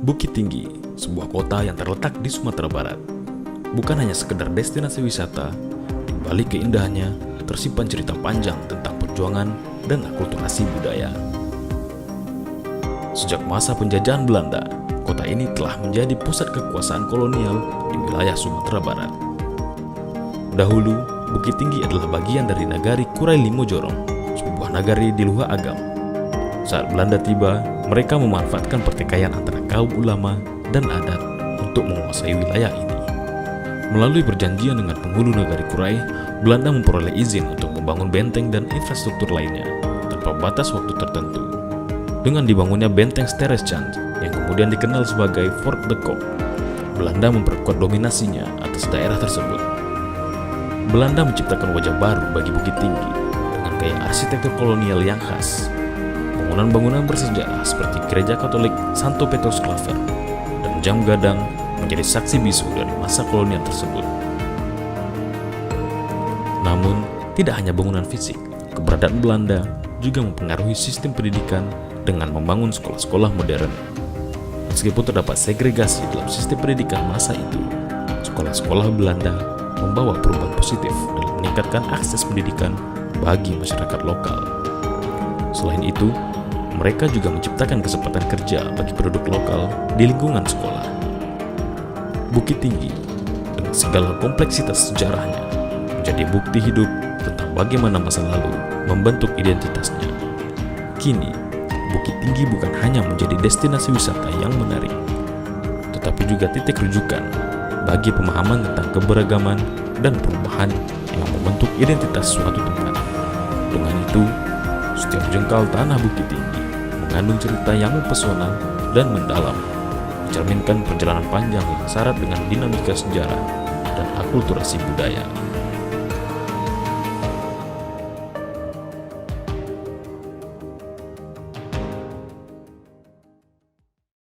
Bukit Tinggi, sebuah kota yang terletak di Sumatera Barat, bukan hanya sekedar destinasi wisata. Di balik keindahannya tersimpan cerita panjang tentang perjuangan dan akulturasi budaya. Sejak masa penjajahan Belanda, kota ini telah menjadi pusat kekuasaan kolonial di wilayah Sumatera Barat. Dahulu, Bukit Tinggi adalah bagian dari nagari Kurai Limo Jorong, sebuah nagari di Luhua Agam. Saat Belanda tiba, mereka memanfaatkan pertikaian antara kaum ulama dan adat untuk menguasai wilayah ini. Melalui perjanjian dengan penghulu nagari Kurai, Belanda memperoleh izin untuk membangun benteng dan infrastruktur lainnya tanpa batas waktu tertentu. Dengan dibangunnya benteng Sterreschans yang kemudian dikenal sebagai Fort de Kock, Belanda memperkuat dominasinya atas daerah tersebut. Belanda menciptakan wajah baru bagi Bukit Tinggi dengan gaya arsitektur kolonial yang khas. Bangunan-bangunan bersejarah seperti Gereja Katolik Santo Petrus Klaver dan Jam Gadang menjadi saksi bisu dari masa kolonial tersebut. Namun, tidak hanya bangunan fisik, keberadaan Belanda juga mempengaruhi sistem pendidikan dengan membangun sekolah-sekolah modern. Meskipun terdapat segregasi dalam sistem pendidikan masa itu, sekolah-sekolah Belanda membawa perubahan positif dalam meningkatkan akses pendidikan bagi masyarakat lokal. Selain itu, mereka juga menciptakan kesempatan kerja bagi penduduk lokal di lingkungan sekolah. Bukit Tinggi, dengan segala kompleksitas sejarahnya, menjadi bukti hidup tentang bagaimana masa lalu membentuk identitasnya. Kini, Bukit Tinggi bukan hanya menjadi destinasi wisata yang menarik, tetapi juga titik rujukan bagi pemahaman tentang keberagaman dan perubahan yang membentuk identitas suatu tempat. Dengan itu, setiap jengkal tanah Bukit Tinggi mengandung cerita yang mempesona dan mendalam, mencerminkan perjalanan panjang yang syarat dengan dinamika sejarah dan akulturasi budaya.